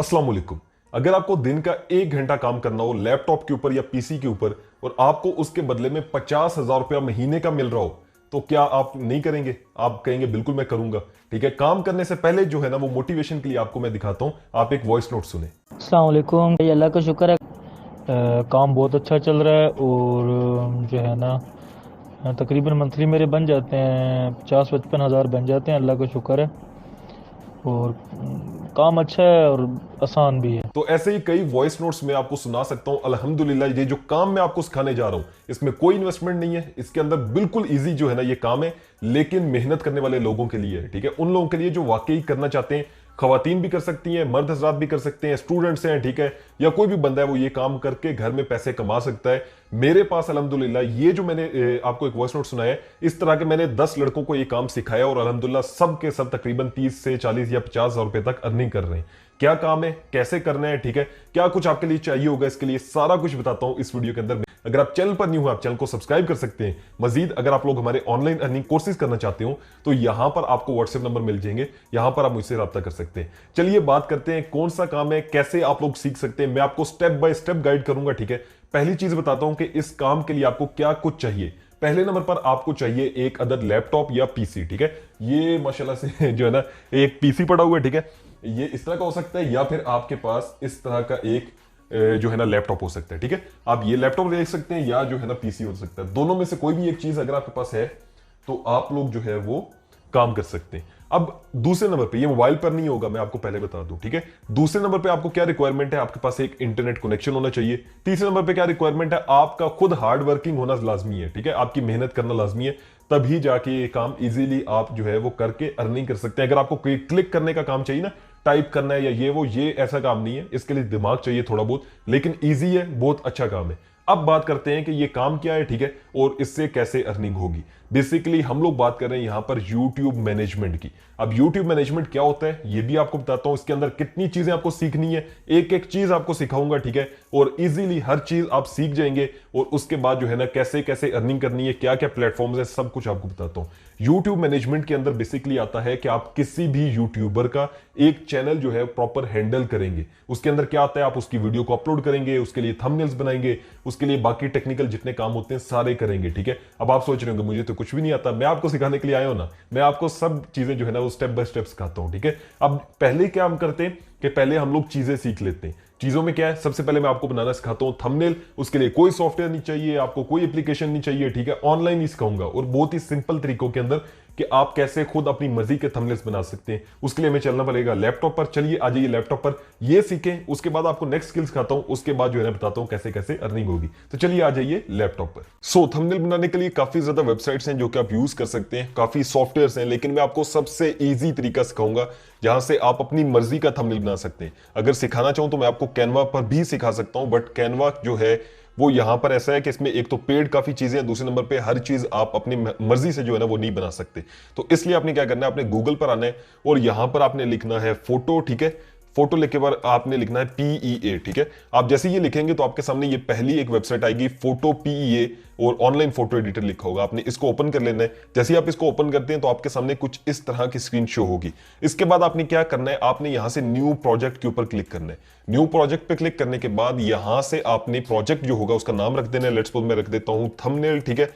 अस्सलाम वालेकुम। अगर आपको दिन का 1 घंटा काम करना हो लैपटॉप के ऊपर या पीसी के ऊपर और आपको उसके बदले में 50,000 रुपया महीने का मिल रहा हो तो क्या आप नहीं करेंगे? आप कहेंगे बिल्कुल मैं करूंगा। ठीक है, काम करने से पहले जो है ना वो मोटिवेशन के लिए आपको मैं दिखाता हूं। आप एक वॉइस नोट सुने। अस्सलाम वालेकुम भाई, अल्लाह का शुक्र है। काम बहुत अच्छा चल रहा है और जो है ना तकरीबन मंथली मेरे बन जाते हैं 50-55 हज़ार बन जाते हैं, अल्लाह का शुक्र है। और काम अच्छा है और आसान भी है। तो ऐसे ही कई वॉइस नोट्स में आपको सुना सकता हूं। अल्हम्दुलिल्लाह, ये जो काम मैं आपको सिखाने जा रहा हूं इसमें कोई इन्वेस्टमेंट नहीं है। इसके अंदर बिल्कुल इजी जो है ना ये काम है, लेकिन मेहनत करने वाले लोगों के लिए है। ठीक है, उन लोगों के लिए जो वाकई करना चाहते हैं। खवातीन भी कर सकती हैं, मर्द हजरात भी कर सकते हैं, स्टूडेंट्स हैं, ठीक है, या कोई भी बंदा है वो ये काम करके घर में पैसे कमा सकता है। मेरे पास अल्हम्दुलिल्लाह ये जो मैंने आपको एक वॉइस नोट सुनाया है, इस तरह के मैंने 10 लड़कों को ये काम सिखाया और अल्हम्दुलिल्लाह सब के सब तकरीबन 30 से 40 या 50,000 रुपए तक अर्निंग कर रहे हैं। क्या काम है, कैसे करना है, ठीक है, क्या कुछ आपके लिए चाहिए होगा, इसके लिए सारा कुछ बताता हूं इस वीडियो के अंदर। अगर आप चैनल पर न्यू हो आप चैनल को सब्सक्राइब कर सकते हैं। मजीद अगर आप लोग हमारे ऑनलाइन अर्निंग कोर्सेज करना चाहते हो तो यहां पर आपको व्हाट्सएप नंबर मिल जाएंगे, यहां पर आप मुझसे रब्ता कर सकते हैं। चलिए बात करते हैं कौन सा काम है, कैसे आप लोग सीख सकते हैं। मैं आपको स्टेप बाय स्टेप गाइड करूंगा। ठीक है, पहली चीज बताता हूं कि इस काम के लिए आपको क्या कुछ चाहिए। पहले नंबर पर आपको चाहिए एक अदद लैपटॉप या पीसी। ठीक है, ये माशाल्लाह से जो है ना एक पीसी पड़ा हुआ है। ठीक है, ये इस तरह का हो सकता है या फिर आपके पास इस तरह का एक जो है ना लैपटॉप हो सकता है। ठीक है, आप ये लैपटॉप ले सकते हैं या जो है ना पीसी हो सकता है। दोनों में से कोई भी एक चीज अगर आपके पास है तो आप लोग जो है वो काम कर सकते हैं। अब दूसरे नंबर पे, ये मोबाइल पर नहीं होगा, मैं आपको पहले बता दूं। ठीक है, दूसरे नंबर पे आपको क्या रिक्वायरमेंट है, आपके पास एक इंटरनेट कनेक्शन होना चाहिए। तीसरे नंबर पे क्या रिक्वायरमेंट है, आपका खुद हार्ड वर्किंग होना लाजमी है। ठीक है, आपकी मेहनत करना लाजमी है, तभी जाके ये काम इजीली आप जो है वो करके अर्निंग कर सकते हैं। अगर आपको क्लिक करने का काम चाहिए ना, टाइप करना है या ये ऐसा काम नहीं है, इसके लिए दिमाग चाहिए थोड़ा बहुत, लेकिन ईजी है, बहुत अच्छा काम है। अब बात करते हैं कि ये काम क्या है, ठीक है, और इससे कैसे अर्निंग होगी। बेसिकली हम लोग बात कर रहे हैं यहां पर YouTube मैनेजमेंट की। अब YouTube मैनेजमेंट क्या होता है ये भी आपको बताता हूं। इसके अंदर कितनी चीजें आपको सीखनी है, एक एक चीज आपको सिखाऊंगा। ठीक है, और इजीली हर चीज आप सीख जाएंगे और उसके बाद जो है ना कैसे कैसे अर्निंग करनी है, क्या क्या प्लेटफॉर्म्स है, सब कुछ आपको बताता हूं। YouTube मैनेजमेंट के अंदर बेसिकली आता है कि आप किसी भी यूट्यूबर का एक चैनल जो है प्रॉपर हैंडल करेंगे। उसके अंदर क्या आता है, आप उसकी वीडियो को अपलोड करेंगे, उसके लिए थंबनेल्स बनाएंगे, उसके लिए बाकी टेक्निकल जितने काम होते हैं सारे करेंगे। ठीक है, अब आप सोच रहे होंगे मुझे तो कुछ भी नहीं आता, मैं आपको सिखाने के लिए आया हूं ना, मैं आपको सब चीजें जो है ना वो स्टेप बाय स्टेप सिखाता हूं। ठीक है, अब पहले क्या हम करते हैं कि पहले हम लोग चीजें सीख लेते हैं। चीजों में क्या है, सबसे पहले मैं आपको बनाना सिखाता हूं थंबनेल। उसके लिए कोई सॉफ्टवेयर नहीं चाहिए, आपको कोई एप्लीकेशन नहीं चाहिए। ठीक है, ऑनलाइन ही सिखाऊंगा और बहुत ही सिंपल तरीकों के अंदर कि आप कैसे खुद अपनी मर्जी के थंबनेल्स बना सकते हैं। उसके लिए हमें चलना पड़ेगा लैपटॉप पर। चलिए आ जाइए लैपटॉप पर, ये सीखें। उसके बाद आपको नेक्स्ट स्किल सिखाता हूं, उसके बाद जो है ना बताता हूं कैसे कैसे अर्निंग होगी। तो चलिए आ जाइए लैपटॉप पर। थंबनेल बनाने के लिए काफी ज्यादा वेबसाइट्स हैं जो कि आप यूज कर सकते हैं, काफी सॉफ्टवेयर्स हैं, लेकिन मैं आपको सबसे ईजी तरीका सिखाऊंगा जहां से आप अपनी मर्जी का थंबनेल बना सकते हैं। अगर सिखाना चाहूं तो मैं आपको कैनवा पर भी सिखा सकता हूं, बट कैनवा जो है वो यहां पर ऐसा है कि इसमें एक तो पेड काफी चीजें हैं, दूसरे नंबर पे हर चीज आप अपनी मर्जी से जो है ना वो नहीं बना सकते। तो इसलिए आपने क्या करना है, आपने गूगल पर आना है और यहां पर आपने लिखना है फोटो। ठीक है, फोटो लिखे पर आपने लिखना है PEA। ठीक है, आप जैसे ये लिखेंगे तो आपके सामने ये पहली एक वेबसाइट आएगी, फोटो PEA, और ऑनलाइन फोटो एडिटर लिखा होगा। आपने इसको ओपन कर लेना है। जैसे ही आप इसको ओपन करते हैं तो आपके सामने कुछ इस तरह की स्क्रीन शो होगी। इसके बाद आपने क्या करना है, आपने यहां से न्यू प्रोजेक्ट के ऊपर क्लिक करना है। न्यू प्रोजेक्ट पे क्लिक करने के बाद यहां से आपने प्रोजेक्ट जो होगा उसका नाम रख देना है। लेट्स सपोज मैं रख देता हूं थंबनेल। ठीक है,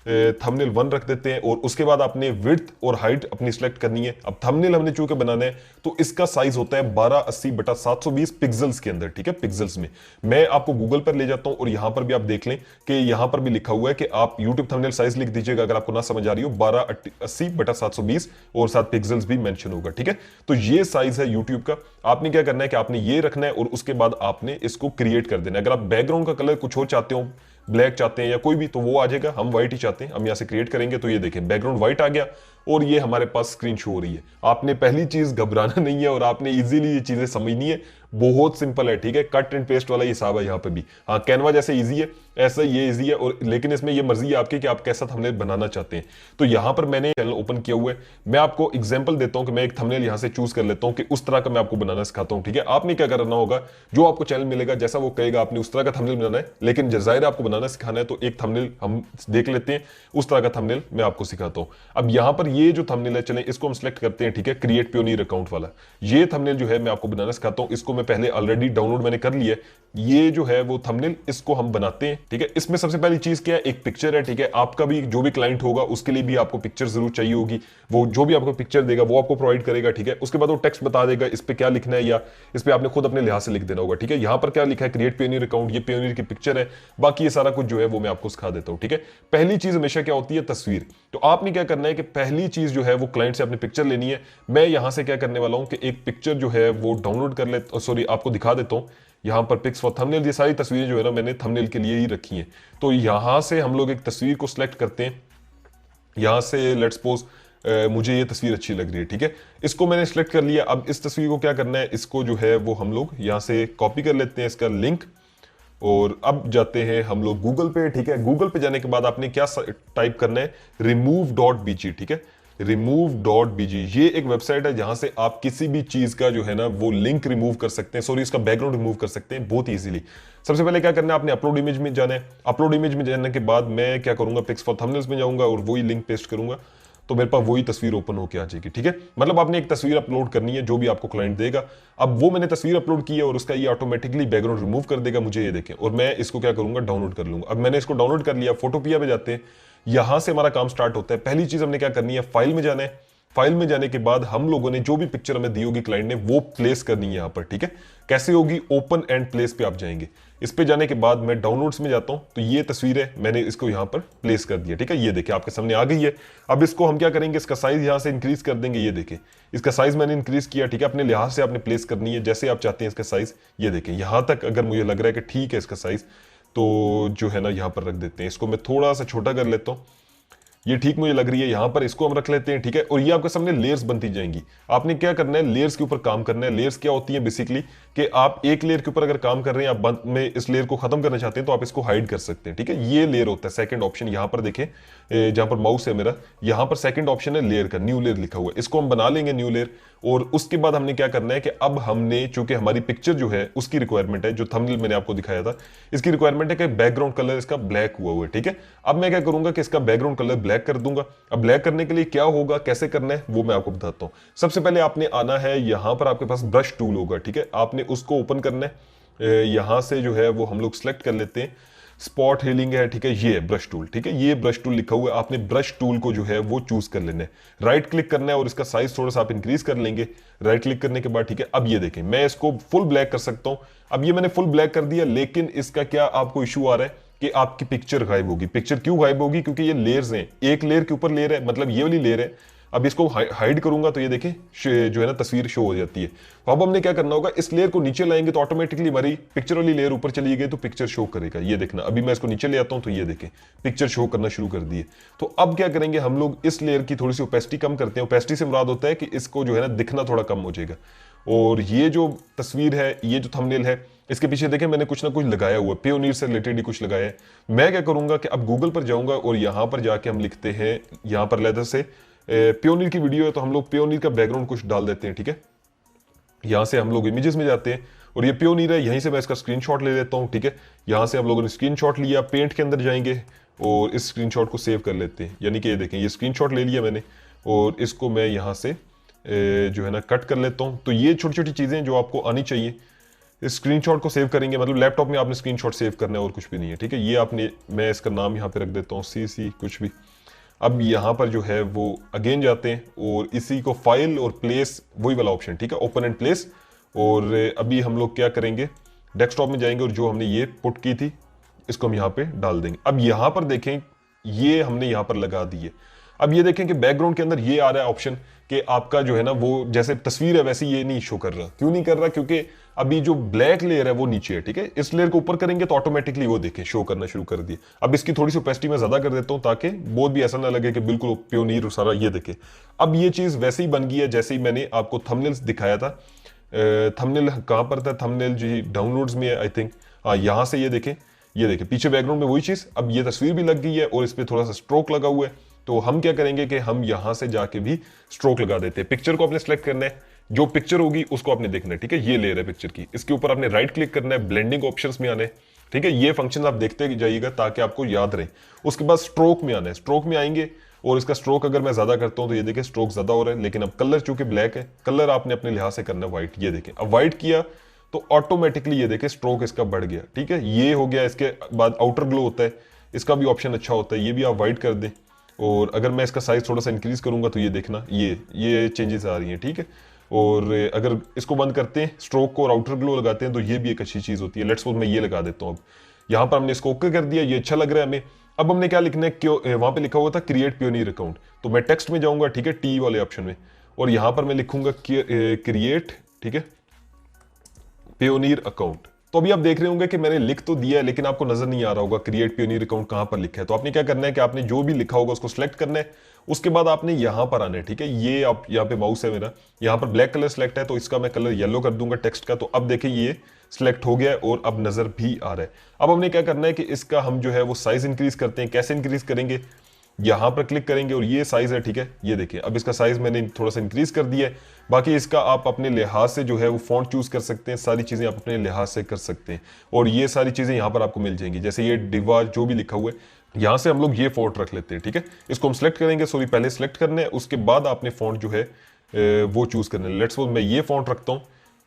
थंबनेल 1 रख देते हैं और उसके बाद आपने विड्थ और हाइट अपनी सिलेक्ट करनी है। अब थंबनेल हमने चूंकि बनाना है तो इसका साइज होता है 1280/720 पिक्सल्स के अंदर। ठीक है, पिक्सल्स में मैं आपको गूगल पर ले जाता हूं और यहां पर भी आप देख लें कि यहां पर भी लिखा हुआ है कि आप यूट्यूब थंबनेल साइज लिख दीजिएगा अगर आपको ना समझ आ रही हो, 1280/720 और साथ पिक्सल्स भी मेंशन होगा। ठीक है, तो ये साइज है यूट्यूब का। आपने क्या करना है कि आपने ये रखना है और उसके बाद आपने इसको क्रिएट कर देना है। अगर आप बैकग्राउंड का कलर कुछ और चाहते हो, ब्लैक चाहते हैं या कोई भी, तो वो आ जाएगा। हम व्हाइट ही चाहते हैं, हम यहां से क्रिएट करेंगे तो ये देखें बैकग्राउंड व्हाइट आ गया और ये हमारे पास स्क्रीन शो हो रही है। आपने पहली चीज घबराना नहीं है और आपने इजीली ये चीजें समझनी है। बहुत सिंपल है। ठीक है, कट एंड पेस्ट वाला हिसाब है यहाँ पे भी। हाँ, कैनवा जैसे इजी है ऐसा ये इजी है, और लेकिन इसमें ये मर्जी है आपकी कि आप कैसा थंबनेल बनाना चाहते हैं। तो यहां पर मैंने चैनल ओपन किया हुआ है। मैं आपको एग्जांपल देता हूं कि मैं एक थंबनेल यहां से चूज कर लेता हूं कि उस तरह का मैं आपको बनाना सिखाता हूं। ठीक है, आपने क्या करना होगा, जो आपको चैनल मिलेगा जैसा वो कहेगा आपने उस तरह का थंबनेल बनाना है, लेकिन जाहिर आपको बनाना सिखाना है तो एक थंबनेल हम देख लेते हैं, उस तरह का थंबनेल मैं आपको सिखाता हूं। अब यहां पर ये जो थंबनेल है, चलें इसको हम सिलेक्ट करते हैं। ठीक है, क्रिएट पियोनियर अकाउंट वाला ये थंबनेल जो है मैं आपको बनाना सिखाता हूं। इसको मैं मैं पहले ऑलरेडी डाउनलोड मैंने कर लिया है। ये जो है वो थंबनेल, इसको हम बनाते हैं, ठीक है। इसमें सबसे पहली चीज क्या है, एक पिक्चर है, ठीक है। आपका भी जो भी क्लाइंट होगा उसके लिए भी आपको पिक्चर जरूर चाहिए होगी। वो जो भी आपको पिक्चर देगा वो आपको प्रोवाइड करेगा, ठीक है। उसके बाद वो टेक्स्ट बता देगा इस पे क्या लिखना है, या इस पे आपने खुद अपने लिहाज से लिख देना होगा, ठीक है। यहाँ पर क्या लिखा है, क्रिएट पेयोनियर अकाउंट, ये पेयोनियर की पिक्चर है। बाकी ये सारा कुछ जो है वो मैं आपको सिखा देता हूँ, ठीक है। पहली चीज हमेशा क्या होती है, तस्वीर। तो आपने क्या करना है कि पहली चीज जो है वो क्लाइंट से अपनी पिक्चर लेनी है। मैं यहां से क्या करने वाला हूं कि एक पिक्चर जो है वो डाउनलोड कर ले, सॉरी आपको दिखा देता हूं। यहाँ पर पिक्स फॉर थंबनेल, ये सारी तस्वीरें जो है ना मैंने थंबनेल के लिए ही रखी हैं। तो यहां से हम लोग एक तस्वीर को सिलेक्ट करते हैं। यहां से लेट्स सपोज मुझे ये तस्वीर अच्छी लग रही है, ठीक है। इसको मैंने सिलेक्ट कर लिया। अब इस तस्वीर को क्या करना है, इसको जो है वो हम लोग यहां से कॉपी कर लेते हैं, इसका लिंक। और अब जाते हैं हम लोग गूगल पे, ठीक है। गूगल पे जाने के बाद आपने क्या टाइप करना है, remove.bg, ठीक है। remove.bg ये एक वेबसाइट है जहां से आप किसी भी चीज का जो है ना वो लिंक रिमूव कर सकते हैं, सॉरी इसका बैकग्राउंड रिमूव कर सकते हैं बहुत इजीली। सबसे पहले क्या करना है, आपने अपलोड इमेज में जाना है। अपलोड इमेज में जाने के बाद मैं क्या करूंगा, पिक्स फॉर थंबनेल्स में जाऊंगा और वही लिंक पेस्ट करूंगा, तो मेरे पास वही तस्वीर ओपन होकर आ जाएगी, ठीक है। मतलब आपने एक तस्वीर अपलोड करनी है जो भी आपको क्लाइंट देगा। अब वो मैंने तस्वीर अपलोड की है और उसका ये ऑटोमेटिकली बैकग्राउंड रिमूव कर देगा, मुझे ये देखें। और मैं इसको क्या करूंगा, डाउनलोड कर लूंगा। अब मैंने इसको डाउनलोड कर लिया, फोटोपिया पे जाते हैं, यहां से हमारा काम स्टार्ट होता है। पहली चीज हमने क्या करनी है, फाइल में जाना है। फाइल में जाने के बाद हम लोगों ने जो भी पिक्चर हमें दी होगी क्लाइंट ने वो प्लेस करनी है यहां पर, ठीक है। कैसे होगी, ओपन एंड प्लेस पे आप जाएंगे। इस पे जाने के बाद मैं डाउनलोड्स में जाता हूं, तो ये तस्वीर है, मैंने इसको यहां पर प्लेस कर दिया, ठीक है। ये देखिए आपके सामने आ गई है। अब इसको हम क्या करेंगे, इसका साइज यहां से इंक्रीज कर देंगे। ये देखें इसका साइज मैंने इंक्रीज किया, ठीक है। अपने लिहाज से आपने प्लेस करनी है जैसे आप चाहते हैं इसका साइज। ये देखें यहां तक अगर मुझे लग रहा है कि ठीक है इसका साइज, तो जो है ना यहां पर रख देते हैं। इसको मैं थोड़ा सा छोटा कर लेता हूं, ये ठीक मुझे लग रही है। यहां पर इसको हम रख लेते हैं, ठीक है। और ये आपके सामने लेयर्स बनती जाएंगी। आपने क्या करना है, लेयर्स के ऊपर काम करना है। लेयर्स क्या होती है बेसिकली, कि आप एक लेयर के ऊपर अगर काम कर रहे हैं, आप बंद में इस लेयर को खत्म करना चाहते हैं, तो आप इसको हाइड कर सकते हैं, ठीक है। ये लेयर होता है सेकंड ऑप्शन। यहां पर देखें जहां पर माउस है मेरा, यहां पर सेकंड ऑप्शन है लेयर का, न्यू लेयर लिखा हुआ है। इसको हम बना लेंगे न्यू लेयर। और उसके बाद हमने क्या करना है कि अब हमने, चूंकि हमारी पिक्चर जो है उसकी रिक्वायरमेंट है, जो थंबनेल मैंने आपको दिखाया था, इसकी रिक्वायरमेंट है कि बैकग्राउंड कलर इसका ब्लैक हुआ है, ठीक है। अब मैं क्या करूंगा कि इसका बैकग्राउंड कलर ब्लैक कर दूंगा। अब ब्लैक करने के लिए क्या होगा, कैसे करना है, वो मैं आपको बताता हूं। सबसे पहले आपने आना है, यहां पर आपके पास ब्रश टूल होगा, ठीक है। आपने उसको ओपन करना है। यहां से जो है वो हम लोग सिलेक्ट कर लेते हैं, स्पॉट हीलिंग है, ठीक है। ये है ब्रश टूल, ठीक है। ये ब्रश टूल लिखा हुआ है, आपने ब्रश टूल को जो है वो चूज कर लेना है। राइट क्लिक करना है और इसका साइज थोड़ा सा आप इंक्रीज कर लेंगे राइट क्लिक करने के बाद, ठीक है। अब ये देखें मैं इसको फुल ब्लैक कर सकता हूं। अब ये मैंने फुल ब्लैक कर दिया, लेकिन इसका क्या आपको इशू आ रहा है कि आपकी पिक्चर गायब होगी। पिक्चर क्यों गायब होगी, क्योंकि ये लेयर्स हैं, एक लेयर के ऊपर लेयर है, मतलब ये वाली लेयर है। अब इसको हाइड करूंगा तो ये देखें जो है ना तस्वीर शो हो जाती है। तो अब हमने क्या करना होगा, इस लेयर को नीचे लाएंगे तो ऑटोमेटिकली हमारी पिक्चर वाली लेयर ऊपर चली गई, तो पिक्चर शो करेगा। ये देखना, अभी मैं इसको नीचे ले आता हूं तो ये देखें पिक्चर शो करना शुरू कर दी है। तो अब क्या करेंगे, हम लोग इस लेयर की थोड़ी सी ओपेसिटी कम करते हैं। ओपेसिटी से मुराद होता है कि इसको जो है ना दिखना थोड़ा कम हो जाएगा। और ये जो तस्वीर है, ये जो थंबनेल है, इसके पीछे देखें मैंने कुछ ना कुछ लगाया हुआ है, पेयोनियर से रिलेटेड ही कुछ लगाया है। मैं क्या करूंगा कि अब गूगल पर जाऊंगा और यहां पर जाके हम लिखते हैं, यहां पर लेदर से पेयोनियर की वीडियो है, तो हम लोग पेयोनियर का बैकग्राउंड कुछ डाल देते हैं, ठीक है। यहां से हम लोग इमेजेस में जाते हैं और ये पेयोनियर है, यहीं से मैं इसका स्क्रीनशॉट ले लेता हूं, ठीक है। यहां से हम लोगों ने स्क्रीनशॉट लिया, पेंट के अंदर जाएंगे और इस स्क्रीनशॉट को सेव कर लेते हैं। यानी कि ये देखें ये स्क्रीनशॉट ले लिया मैंने और इसको मैं यहां से जो है ना कट कर लेता हूं। तो ये छोटी छोटी चीजें जो आपको आनी चाहिए, इस स्क्रीनशॉट को सेव करेंगे, मतलब लैपटॉप में आपने स्क्रीनशॉट सेव करना है और कुछ भी नहीं है, ठीक है। ये आपने, मैं इसका नाम यहाँ पे रख देता हूँ CC कुछ भी। अब यहाँ पर जो है वो अगेन जाते हैं और इसी को फाइल और प्लेस, वही वाला ऑप्शन, ठीक है, ओपन एंड प्लेस। और अभी हम लोग क्या करेंगे, डेस्कटॉप में जाएंगे और जो हमने ये पुट की थी इसको हम यहाँ पे डाल देंगे। अब यहाँ पर देखें ये हमने यहाँ पर लगा दी है। अब ये देखें कि बैकग्राउंड के अंदर ये आ रहा है ऑप्शन कि आपका जो है ना वो जैसे तस्वीर है वैसे ये नहीं शो कर रहा। क्यों नहीं कर रहा, क्योंकि अभी जो ब्लैक लेयर है वो नीचे है, ठीक है। इस लेयर को ऊपर करेंगे तो ऑटोमेटिकली वो देखें शो करना शुरू कर दिए। अब इसकी थोड़ी सी ओपेसिटी मैं ज्यादा कर देता हूं ताकि बहुत भी ऐसा ना लगे कि बिल्कुल पेयोनियर सारा ये देखे। अब ये चीज वैसे ही बन गई है जैसे ही मैंने आपको थंबनेल्स दिखाया था। थंबनेल कहां पर था, थंबनेल जी डाउनलोड्स में है आई थिंक, हाँ यहां से ये देखें, ये देखें पीछे बैकग्राउंड में वही चीज। अब ये तस्वीर भी लग गई है और इस पर थोड़ा सा स्ट्रोक लगा हुआ है, तो हम क्या करेंगे कि हम यहां से जाके भी स्ट्रोक लगा देते हैं। पिक्चर को आपने सेलेक्ट करना है, जो पिक्चर होगी उसको आपने देखना है, ठीक है। ये लेयर है पिक्चर की, इसके ऊपर आपने राइट क्लिक करना है, ब्लेंडिंग ऑप्शंस में आना है, ठीक है। ये फंक्शन आप देखते जाइएगा ताकि आपको याद रहे। उसके बाद स्ट्रोक में आना है, स्ट्रोक में आएंगे और इसका स्ट्रोक अगर मैं ज्यादा करता हूं तो ये देखिए स्ट्रोक ज्यादा हो रहा है, लेकिन अब कलर चूंकि ब्लैक है, कलर आपने अपने लिहाज से करना है व्हाइट। ये देखें अब व्हाइट किया तो ऑटोमेटिकली ये देखें स्ट्रोक इसका बढ़ गया, ठीक है। ये हो गया। इसके बाद आउटर ग्लो होता है, इसका भी ऑप्शन अच्छा होता है, ये भी आप वाइट कर दें। और अगर मैं इसका साइज थोड़ा सा इंक्रीज करूंगा तो ये देखना ये चेंजेस आ रही हैं, ठीक है। और अगर इसको बंद करते हैं, स्ट्रोक को और आउटर ग्लो लगाते हैं, तो ये भी एक अच्छी चीज होती है। लेट्स सपोज मैं ये लगा देता हूँ। अब यहाँ पर हमने इसको ओके कर दिया, ये अच्छा लग रहा है हमें। अब हमने क्या लिखना है, क्यों वहां पे लिखा हुआ था क्रिएट पियोनियर अकाउंट, तो मैं टेक्स्ट में जाऊंगा, ठीक है, टी वाले ऑप्शन में, और यहां पर मैं लिखूंगा क्रिएट, ठीक है, पियोनियर अकाउंट। तो अभी आप देख रहे होंगे कि मैंने लिख तो दिया है, लेकिन आपको नजर नहीं आ रहा होगा क्रिएट पियोनियर अकाउंट कहां पर लिखा है। तो आपने क्या करना है कि आपने जो भी लिखा होगा उसको सिलेक्ट करना है, उसके बाद आपने यहां पर आना है, ठीक है। ये आप यहाँ पे माउस है मेरा, यहां पर ब्लैक कलर सेलेक्ट है, तो इसका मैं कलर येलो कर दूंगा टेक्स्ट का। तो अब देखिए ये सिलेक्ट हो गया है और अब नजर भी आ रहा है। अब हमने क्या करना है कि इसका हम जो है वो साइज इंक्रीज करते हैं। कैसे इंक्रीज करेंगे, यहां पर क्लिक करेंगे और ये साइज है, ठीक है, ये देखिए अब इसका साइज मैंने थोड़ा सा इंक्रीज कर दिया है। बाकी इसका आप अपने लिहाज से जो है वो फॉन्ट चूज कर सकते हैं, सारी चीजें आप अपने लिहाज से कर सकते हैं। और ये सारी चीजें यहां पर आपको मिल जाएंगी, जैसे ये डिवा जो भी लिखा हुआ है, यहां से हम लोग ये फॉन्ट रख लेते हैं, ठीक है। इसको हम सिलेक्ट करेंगे, सॉरी पहले सिलेक्ट करना है, उसके बाद आपने फॉन्ट जो है वो चूज करना है। लेट्स सपोज मैं ये फॉन्ट रखता हूं,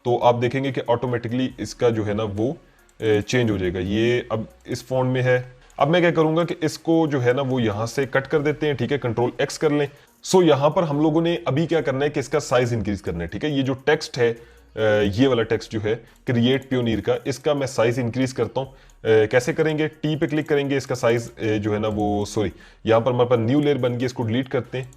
तो आप देखेंगे कि ऑटोमेटिकली इसका जो है ना वो चेंज हो जाएगा। ये अब इस फॉन्ट में है। अब मैं क्या करूंगा कि इसको जो है ना वो यहां से कट कर देते हैं, ठीक है, कंट्रोल एक्स कर लें। सो यहां पर हम लोगों ने अभी क्या करना है कि इसका साइज इंक्रीज करना है, ठीक है। ये जो टेक्स्ट है, ये वाला टेक्स्ट जो है क्रिएट पियोनियर का, इसका मैं साइज इंक्रीज करता हूं। कैसे करेंगे, टी पे क्लिक करेंगे, इसका साइज जो है ना वो, सॉरी यहां पर हमारे पास न्यू लेयर बन गई, इसको डिलीट करते हैं,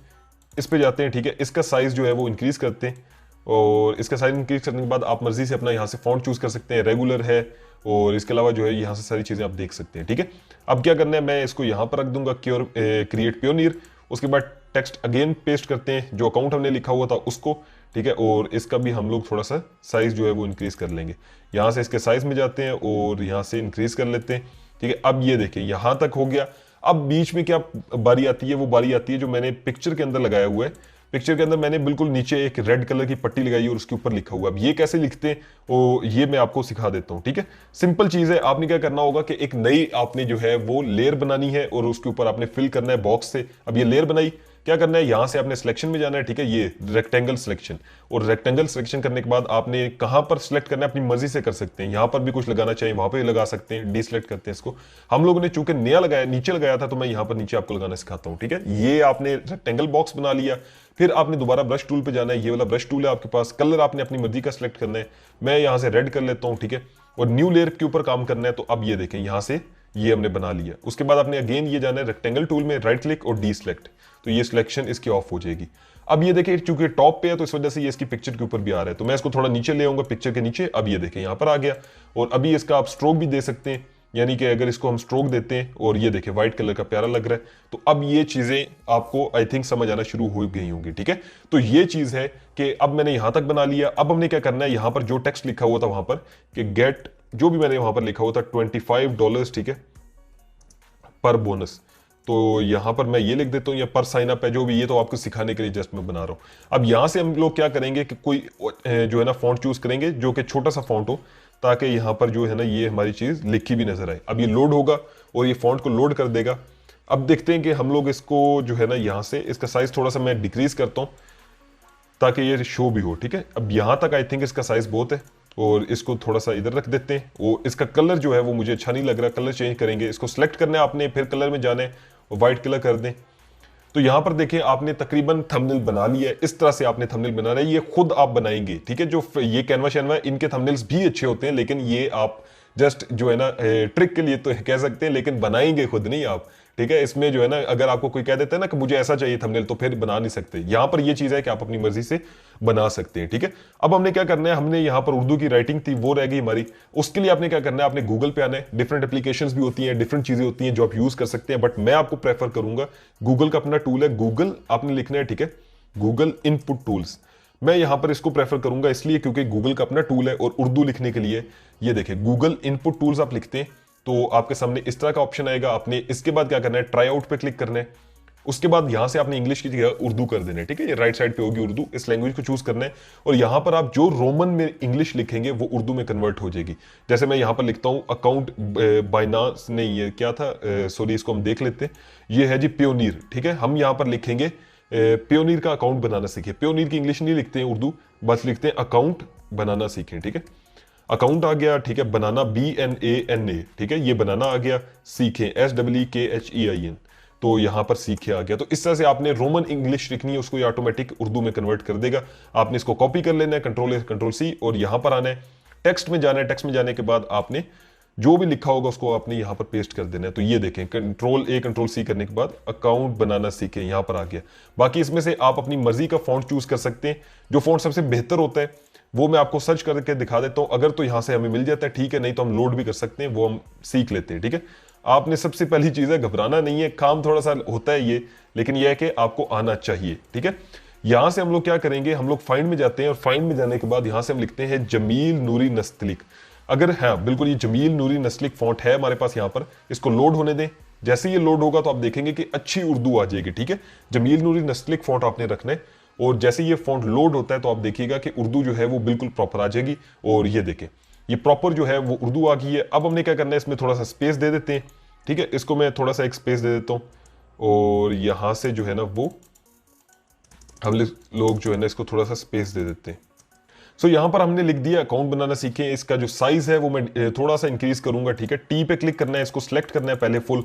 इस पे जाते हैं, ठीक है। इसका साइज जो है वो इंक्रीज करते हैं, और इसका साइज इंक्रीज करने के बाद आप मर्जी से अपना यहाँ से फॉन्ट चूज कर सकते हैं, रेगुलर है, और इसके अलावा जो है यहाँ से सारी चीजें आप देख सकते हैं, ठीक है। अब क्या करना है, मैं इसको यहाँ पर रख दूंगा क्रिएट पियोनियर। उसके बाद टेक्स्ट अगेन पेस्ट करते हैं, जो अकाउंट हमने लिखा हुआ था उसको, ठीक है। और इसका भी हम लोग थोड़ा सा साइज जो है वो इंक्रीज कर लेंगे। यहाँ से इसके साइज में जाते हैं और यहाँ से इंक्रीज कर लेते हैं, ठीक है। अब ये देखिए यहाँ तक हो गया। अब बीच में क्या बारी आती है, वो बारी आती है जो मैंने पिक्चर के अंदर लगाया हुआ है। पिक्चर के अंदर मैंने बिल्कुल नीचे एक रेड कलर की पट्टी लगाई है और उसके ऊपर लिखा हुआ है। अब ये कैसे लिखते हैं वो ये मैं आपको सिखा देता हूं, ठीक है। सिंपल चीज है, आपने क्या करना होगा कि एक नई आपने जो है वो लेयर बनानी है और उसके ऊपर आपने फिल करना है बॉक्स से। अब ये लेयर बनाई, क्या करना है, यहां से आपने सिलेक्शन में जाना है, ठीक है, ये रेक्टेंगल सिलेक्शन। और रेक्टेंगल सिलेक्शन करने के बाद आपने कहां पर सिलेक्ट करना है अपनी मर्जी से कर सकते हैं। यहां पर भी कुछ लगाना चाहिए, वहां पर लगा सकते हैं, डीसिलेक्ट करते हैं इसको। हम लोगों ने चूंकि नया लगाया, नीचे लगाया था, तो मैं यहां पर नीचे आपको लगाना सिखाता हूं, ठीक है। ये आपने रेक्टेंगल बॉक्स बना लिया, फिर आपने दोबारा ब्रश टूल पे जाना है, ये वाला ब्रश टूल है आपके पास। कलर आपने अपनी मर्जी का सिलेक्ट करना है, मैं यहां से रेड कर लेता हूं, ठीक है। और न्यू लेयर के ऊपर काम करना है, तो अब ये देखें यहां से ये हमने बना लिया। उसके बाद आपने अगेन ये जाना है रेक्टेंगल टूल में, राइट क्लिक और डी सिलेक्ट, तो ये सिलेक्शन इसकी ऑफ हो जाएगी। अब ये देखिए चूंकि टॉप पे है तो इस वजह से ये इसकी पिक्चर के ऊपर भी आ रहा है, तो मैं इसको थोड़ा नीचे ले आऊंगा पिक्चर के नीचे। अब ये देखें यहां पर आ गया। और अभी इसका आप स्ट्रोक भी दे सकते हैं, यानी कि अगर इसको हम स्ट्रोक देते हैं और ये देखें व्हाइट कलर का प्यारा लग रहा है, तो अब ये चीजें आपको आई थिंक समझ आना शुरू हो गई होंगी, ठीक है। तो ये चीज है कि अब मैंने यहां तक बना लिया। अब हमने क्या करना है, यहां पर जो टेक्स्ट लिखा हुआ था वहां पर कि गेट, जो भी मैंने वहां पर लिखा हुआ था $25, ठीक है, पर बोनस, तो यहां पर मैं ये लिख देता हूं, या पर साइन अप है, जो भी, ये तो आपको सिखाने के लिए जस्ट मैं बना रहा हूं। अब यहां से हम लोग क्या करेंगे कि कोई जो है ना फॉन्ट चूज करेंगे जो कि छोटा सा फॉन्ट हो, ताकि यहां पर जो है ना ये हमारी चीज लिखी भी नजर आए। अब ये लोड होगा और ये फॉन्ट को लोड कर देगा। अब देखते हैं कि हम लोग इसको जो है ना यहां से इसका साइज थोड़ा सा मैं डिक्रीज करता हूं ताकि ये शो भी हो, ठीक है। अब यहां तक आई थिंक इसका साइज बहुत है, और इसको थोड़ा सा इधर रख देते हैं। वो इसका कलर जो है वो मुझे अच्छा नहीं लग रहा, कलर चेंज करेंगे। इसको सिलेक्ट करना है आपने, फिर कलर में जाना है और व्हाइट कलर कर दें। तो यहां पर देखें आपने तकरीबन थंबनेल बना लिया है। इस तरह से आपने थंबनेल बनाना है, ये खुद आप बनाएंगे, ठीक है। जो ये कैनवा शैनवा इनके थंबनेल्स भी अच्छे होते हैं, लेकिन ये आप जस्ट जो है ना ट्रिक के लिए तो कह सकते हैं, लेकिन बनाएंगे खुद नहीं आप, ठीक है। इसमें जो है ना अगर आपको कोई कह देता है ना कि मुझे ऐसा चाहिए थंबनेल, तो फिर बना नहीं सकते। यहां पर ये चीज है कि आप अपनी मर्जी से बना सकते हैं, ठीक है। अब हमने क्या करना है, हमने यहां पर उर्दू की राइटिंग थी वो रह गई हमारी। उसके लिए आपने क्या करना है, आपने गूगल पे आना है। डिफरेंट एप्लीकेशंस भी होती हैं, डिफरेंट चीजें होती हैं जो आप यूज कर सकते हैं, बट मैं आपको प्रेफर करूंगा गूगल का अपना टूल है, गूगल आपने लिखना है, ठीक है, गूगल इनपुट टूल्स। मैं यहां पर इसको प्रेफर करूंगा इसलिए क्योंकि गूगल का अपना टूल है, और उर्दू लिखने के लिए ये देखिए गूगल इनपुट टूल्स आप लिखते हैं तो आपके सामने इस तरह का ऑप्शन आएगा। आपने इसके बाद क्या करना है, ट्राई आउट पे क्लिक करना है। उसके बाद यहां से आपने इंग्लिश की जगह उर्दू कर देना है, ठीक है। ये राइट साइड पे होगी उर्दू, इस लैंग्वेज को चूज करना है। और यहां पर आप जो रोमन में इंग्लिश लिखेंगे वो उर्दू में कन्वर्ट हो जाएगी। जैसे मैं यहां पर लिखता हूं अकाउंट बाइनांस, नहीं ये क्या था, सॉरी इसको हम देख लेते हैं। ये है जी पियोनियर, ठीक है। हम यहां पर लिखेंगे पियोनियर का अकाउंट बनाना सीखे। पियोनियर की इंग्लिश नहीं लिखते हैं उर्दू, बस लिखते हैं अकाउंट बनाना सीखें, ठीक है। अकाउंट आ गया, ठीक है, बनाना BNANA, ठीक है, ये बनाना आ गया, सीखें SEEKHEIN, तो यहां पर सीखे आ गया। तो इस तरह से आपने रोमन इंग्लिश लिखनी है, उसको ये ऑटोमेटिक उर्दू में कन्वर्ट कर देगा। आपने इसको कॉपी कर लेना है, Ctrl+A Ctrl+C, और यहां पर आना है, टेक्स्ट में जाना है। टेक्स्ट में जाने के बाद आपने जो भी लिखा होगा उसको आपने यहां पर पेस्ट कर देना है। तो ये देखें, Ctrl+A Ctrl+C करने के बाद अकाउंट बनाना सीखें, यहां पर आ गया। बाकी इसमें से आप अपनी मर्जी का फॉन्ट चूज कर सकते हैं, जो फॉन्ट सबसे बेहतर होता है वो मैं आपको सर्च करके दिखा देता हूं। अगर तो यहां से हमें मिल जाता है ठीक है, नहीं तो हम लोड भी कर सकते हैं, वो हम सीख लेते हैं, ठीक है। आपने सबसे पहली चीज है घबराना नहीं है, काम थोड़ा सा होता है ये, लेकिन यह है कि आपको आना चाहिए, ठीक है। यहां से हम लोग क्या करेंगे, हम लोग फाइंड में जाते हैं, और फाइंड में जाने के बाद यहां से हम लिखते हैं जमील नूरी नस्तलिक। अगर है बिल्कुल ये जमील नूरी नस्तलिक फॉन्ट है हमारे पास यहाँ पर, इसको लोड होने दें। जैसे ये लोड होगा तो आप देखेंगे कि अच्छी उर्दू आ जाएगी, ठीक है। जमील नूरी नस्तलिक फॉन्ट आपने रखना है, और जैसे ये फॉन्ट लोड होता है तो आप देखिएगा कि उर्दू जो है वो बिल्कुल प्रॉपर आ जाएगी। और ये देखें, ये प्रॉपर जो है वो उर्दू आ गई है। अब हमने क्या करना है, इसमें थोड़ा सा स्पेस दे देते हैं, ठीक है। इसको मैं थोड़ा सा एक स्पेस दे देता हूं, और यहां से जो है ना वो हम लोग जो है ना इसको थोड़ा सा स्पेस दे देते हैं। सो यहां पर हमने लिख दिया अकाउंट बनाना सीखें। इसका जो साइज है वो मैं थोड़ा सा इंक्रीज करूंगा, ठीक है। टी पे क्लिक करना है, इसको सिलेक्ट करना है पहले फुल,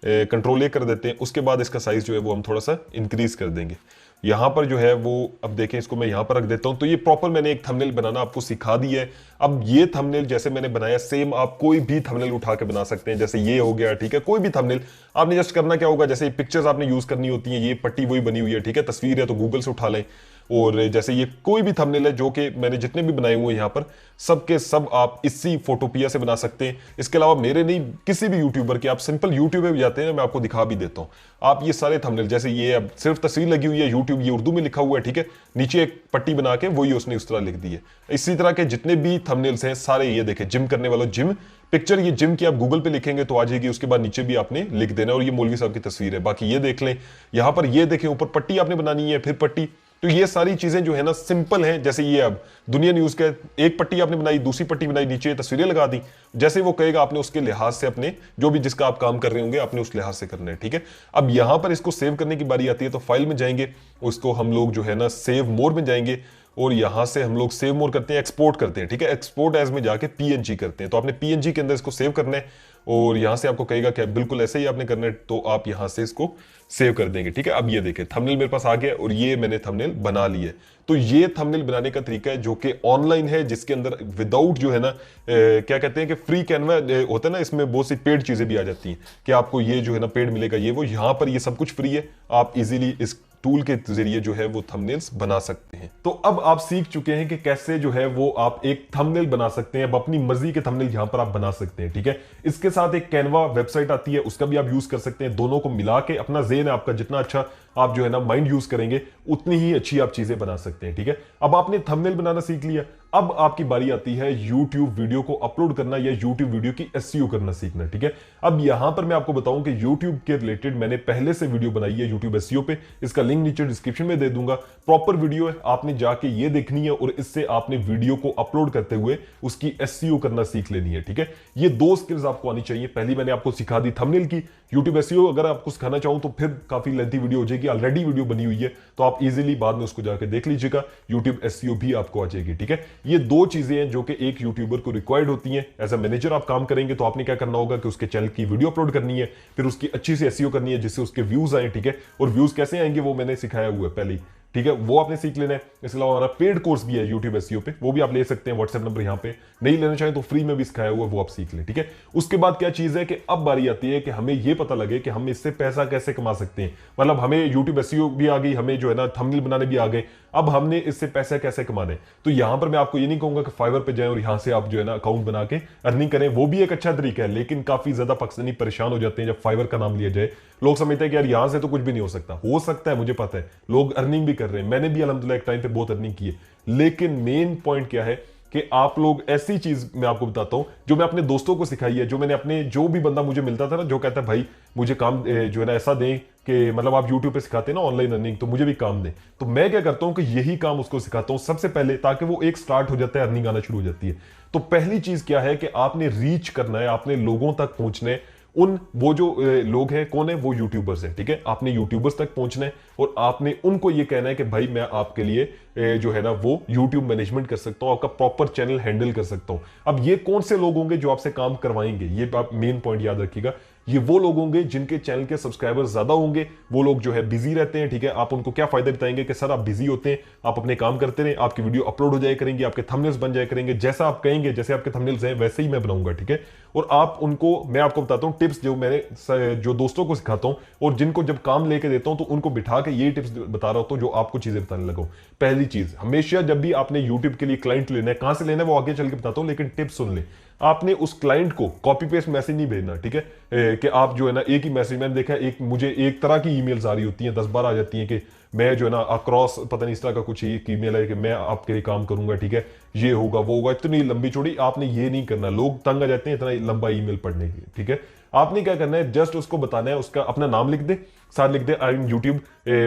Ctrl+A कर देते हैं। उसके बाद इसका साइज जो है वो हम थोड़ा सा इंक्रीज कर देंगे। यहां पर जो है वो अब देखें, इसको मैं यहां पर रख देता हूं। तो ये प्रॉपर मैंने एक थंबनेल बनाना आपको सिखा दी है। अब ये थंबनेल जैसे मैंने बनाया सेम आप कोई भी थंबनेल उठा के बना सकते हैं। जैसे ये हो गया, ठीक है, कोई भी थंबनेल आपने जस्ट करना क्या होगा, जैसे पिक्चर्स आपने यूज करनी होती है, ये पट्टी वही बनी हुई है, ठीक है। तस्वीर है तो गूगल से उठा लें, और जैसे ये कोई भी थंबनेल है जो कि मैंने जितने भी बनाए हुए हैं यहाँ पर सब के सब आप इसी फोटोपिया से बना सकते हैं। इसके अलावा मेरे नहीं, किसी भी यूट्यूबर के, आप सिंपल यूट्यूब पे भी जाते हैं, मैं आपको दिखा भी देता हूँ। आप ये सारे थंबनेल, जैसे ये अब सिर्फ तस्वीर लगी हुई है, यूट्यूब ये उर्दू में लिखा हुआ है, ठीक है, नीचे एक पट्टी बना के वही उसने उस तरह लिख दी है। इसी तरह के जितने भी थंबनेल्स हैं सारे ये देखें, जिम करने वाला जिम पिक्चर, ये जिम की आप गूगल पे लिखेंगे तो आ जाएगी। उसके बाद नीचे भी आपने लिख देना, और ये मौलवी साहब की तस्वीर है। बाकी ये देख लें, यहां पर ये देखें, ऊपर पट्टी आपने बनानी है, फिर पट्टी। तो ये सारी चीजें जो है ना सिंपल हैं। जैसे ये अब दुनिया न्यूज का एक पट्टी आपने बनाई, दूसरी पट्टी बनाई, नीचे तस्वीरें लगा दी। जैसे वो कहेगा आपने उसके लिहाज से अपने जो भी जिसका आप काम कर रहे होंगे आपने उस लिहाज से करना है, ठीक है। अब यहां पर इसको सेव करने की बारी आती है, तो फाइल में जाएंगे, उसको हम लोग जो है ना सेव मोर में जाएंगे, और यहां से हम लोग सेव मोर करते हैं, एक्सपोर्ट करते हैं, ठीक है। एक्सपोर्ट एज में जाके PNG करते हैं। तो आपने PNG के अंदर इसको सेव करना है, और यहां से आपको कहेगा कि बिल्कुल ऐसे ही आपने करना है, तो आप यहां से इसको सेव कर देंगे, ठीक है। अब ये देखें थंबनेल मेरे पास आ गया, और ये मैंने थंबनेल बना ली है। तो ये थंबनेल बनाने का तरीका है जो कि ऑनलाइन है, जिसके अंदर विदाउट जो है ना क्या कहते हैं कि फ्री कैनवा होता है ना, इसमें बहुत सी पेड चीजें भी आ जाती हैं कि आपको ये जो है ना पेड मिलेगा, ये वो। यहां पर ये सब कुछ फ्री है, आप इजीली इस टूल के जरिए जो है वो थंबनेल्स बना सकते हैं। तो अब आप सीख चुके हैं कि कैसे जो है वो आप एक थंबनेल बना सकते हैं। अब अपनी मर्जी के थंबनेल यहां पर आप बना सकते हैं, ठीक है। इसके साथ एक कैनवा वेबसाइट आती है, उसका भी आप यूज कर सकते हैं। दोनों को मिला के अपना ज़हन है आपका, जितना अच्छा आप जो है ना माइंड यूज करेंगे उतनी ही अच्छी आप चीजें बना सकते हैं, ठीक है। अब आपने थंबनेल बनाना सीख लिया, अब आपकी बारी आती है YouTube वीडियो को अपलोड करना या YouTube वीडियो की SEO करना सीखना, ठीक है। अब यहां पर मैं आपको बताऊं कि YouTube के रिलेटेड मैंने पहले से वीडियो बनाई है YouTube SEO पे, इसका लिंक नीचे डिस्क्रिप्शन में दे दूंगा। प्रॉपर वीडियो है, आपने जाके ये देखनी है, और इससे आपने वीडियो को अपलोड करते हुए उसकी SEO करना सीख लेनी है, ठीक है। ये दो स्किल्स आपको आनी चाहिए। पहली मैंने आपको सिखा दी थंबनेल की, YouTube SEO अगर आपको सिखाना चाहूं तो फिर काफी लेंथी वीडियो हो जाएगी, ऑलरेडी वीडियो बनी हुई है, तो आप इजीली बाद में उसको जाके देख लीजिएगा। YouTube SEO भी आपको आ जाएगी, ठीक है। ये दो चीजें हैं जो कि एक यूट्यूबर को रिक्वायर्ड होती हैं। एज अ मैनेजर आप काम करेंगे तो आपने क्या करना होगा कि उसके चैनल की वीडियो अपलोड करनी है, फिर उसकी अच्छी सी SEO करनी है जिससे उसके व्यूज आए, ठीक है। और व्यूज कैसे आएंगे वो मैंने सिखाया हुआ है पहले ही, ठीक है, वो आपने सीख लेना है। इसके अलावा हमारा पेड कोर्स भी है YouTube SEO पे, वो भी आप ले सकते हैं। व्हाट्सएप नंबर यहाँ पे, नहीं लेना चाहें तो फ्री में भी सिखाया हुआ, वो आप सीख लें, ठीक है। उसके बाद क्या चीज है कि अब बारी आती है कि हमें ये पता लगे कि हम इससे पैसा कैसे कमा सकते हैं। मतलब हमें YouTube SEO भी आ गई, हमें जो है ना थंबनेल बनाने भी आ गए, अब हमने इससे पैसे कैसे कमाने। तो यहां पर मैं आपको ये नहीं कहूंगा कि फाइवर पे जाएं और यहां से आप जो है ना अकाउंट बना के अर्निंग करें, वो भी एक अच्छा तरीका है, लेकिन काफी ज्यादा पाकिस्तानी परेशान हो जाते हैं जब फाइवर का नाम लिया जाए। लोग समझते हैं कि यार यहां से तो कुछ भी नहीं हो सकता है, मुझे पता है, लोग अर्निंग भी कर रहे हैं, मैंने भी अल्हम्दुलिल्लाह एक टाइम पे बहुत अर्निंग की है। लेकिन मेन पॉइंट क्या है कि आप लोग, ऐसी चीज मैं आपको बताता हूं जो मैं अपने दोस्तों को सिखाई है, जो मैंने अपने, जो भी बंदा मुझे मिलता था ना जो कहता है भाई मुझे काम जो है ना ऐसा दें कि मतलब आप YouTube पे सिखाते हैं ना ऑनलाइन अर्निंग, तो मुझे भी काम दें, तो मैं क्या करता हूं कि यही काम उसको सिखाता हूं सबसे पहले, ताकि वो एक स्टार्ट हो जाता है, अर्निंग आना शुरू हो जाती है। तो पहली चीज क्या है कि आपने रीच करना है, आपने लोगों तक पहुंचना है, उन वो जो लोग हैं कौन है, वो यूट्यूबर्स हैं, ठीक है। आपने यूट्यूबर्स तक पहुंचना है और आपने उनको ये कहना है कि भाई मैं आपके लिए जो है ना वो यूट्यूब मैनेजमेंट कर सकता हूं, आपका प्रॉपर चैनल हैंडल कर सकता हूं। अब ये कौन से लोग होंगे जो आपसे काम करवाएंगे, ये आप मेन पॉइंट याद रखिएगा। ये वो लोग होंगे जिनके चैनल के सब्सक्राइबर्स ज्यादा होंगे, वो लोग जो है बिजी रहते हैं, ठीक है। आप उनको क्या फायदा बताएंगे कि सर आप बिजी होते हैं, आप अपने काम करते रहे, आपकी वीडियो अपलोड हो जाया करेंगे, आपके थंबनेल्स बन जाया करेंगे, जैसा आप कहेंगे, जैसे आपके थंबनेल्स हैं वैसे ही मैं बनाऊंगा, ठीक है। और आप उनको, मैं आपको बताता हूं टिप्स जो मैंने जो दोस्तों को सिखाता हूं और जिनको जब काम लेके देता हूं तो उनको बिठा के ये टिप्स बता रहा हूं जो आपको चीजें बताने लगा। पहली चीज, हमेशा जब भी आपने यूट्यूब के लिए क्लाइंट लेना है, कहां से लेना है वो आगे चल के बताता हूं, लेकिन टिप्स सुन ले। आपने उस क्लाइंट को कॉपी पेस्ट मैसेज नहीं भेजना, ठीक है। कि आप जो है ना एक ही मैसेज, मैंने देखा एक मुझे एक तरह की ईमेल्स आ रही होती हैं, 10-12 आ जाती हैं कि मैं जो है ना अक्रॉस पता नहीं इस तरह का कुछ एक ईमेल है कि मैं आपके लिए काम करूंगा, ठीक है, ये होगा वो होगा, इतनी लंबी चौड़ी। आपने ये नहीं करना, लोग तंग आ जाते हैं इतना लंबा ईमेल पढ़ने के, ठीक है। आपने क्या करना है, जस्ट उसको बताना है, उसका अपना नाम लिख दे, साथ लिख दे आई एम यूट्यूब